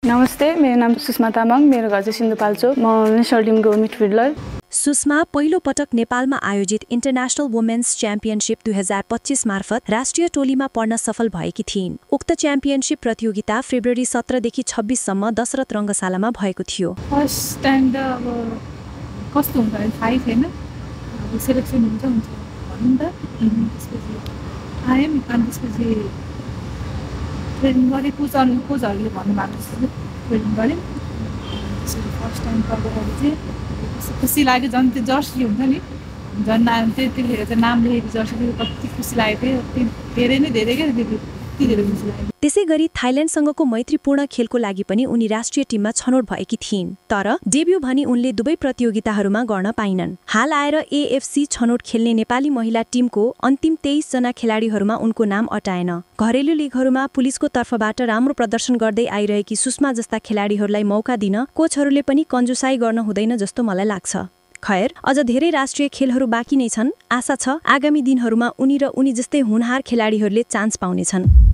नमस्ते, मेरो नाम सुषमा तामाङ, मेरो घर चाहिँ सिन्धुपाल्चोक। म नेसनल टिमको मिडफिल्डर। सुषमा पहिलो पटक नेपालमा आयोजित इन्टरनेशनल वुमेन्स च्याम्पियनशिप 2025 मार्फत राष्ट्रिय टोलीमा पर्न सफल भएकी थिइन्। उक्त च्याम्पियनशिप प्रतियोगिता फेब्रुअरी 17 देखि 26 सम्म दशरथ रङ्गशालामा भएको थियो। फर्स्ट टाइम त अब कस्तो हुन्छ थाहै थिएन, अब सेलेक्सन हुन्छ भन्नु नि त। त्यसपछि आएँ अनि त्यसपछि ट्रेनिङ गरेँ, कोचहरूले भन्नुभएको जस्तो ट्रेनिङ गरेँ। त्यसपछि फर्स्ट टाइम गर्दाखेरि चाहिँ खुसी लाग्यो। झन् त्यो जर्सी हुन्छ नि, झन् त्यतिखेर चाहिँ नाम लेखेको जर्सी थियो, कति खुसी लागेको थियो। धेरै नै धेरै क्या, त्यति धेरै खुसी लाग्यो। त्यसै गरी थाइल्यान्डसँगको मैत्रीपूर्ण खेलको लागि पनि उनी राष्ट्रिय टिममा छनौट भएकी थिइन्, तर डेब्यू भनी उनले दुवै प्रतियोगिताहरूमा गर्न पाइनन्। हाल आएर एएफसी छनौट खेल्ने नेपाली महिला टिमको अन्तिम 23 जना खेलाडीहरूमा उनको नाम अटाएन। घरेलु लिगहरूमा पुलिसको तर्फबाट राम्रो प्रदर्शन गर्दै आइरहेकी सुषमा जस्ता खेलाडीहरूलाई मौका दिन कोचहरूले पनि कन्जुसाई गर्न हुँदैन जस्तो मलाई लाग्छ। खैर, अझ धेरै राष्ट्रिय खेलहरू बाँकी नै छन्। आशा छ आगामी दिनहरूमा उनी र उनी जस्तै हुनहार खेलाडीहरूले चान्स पाउनेछन्।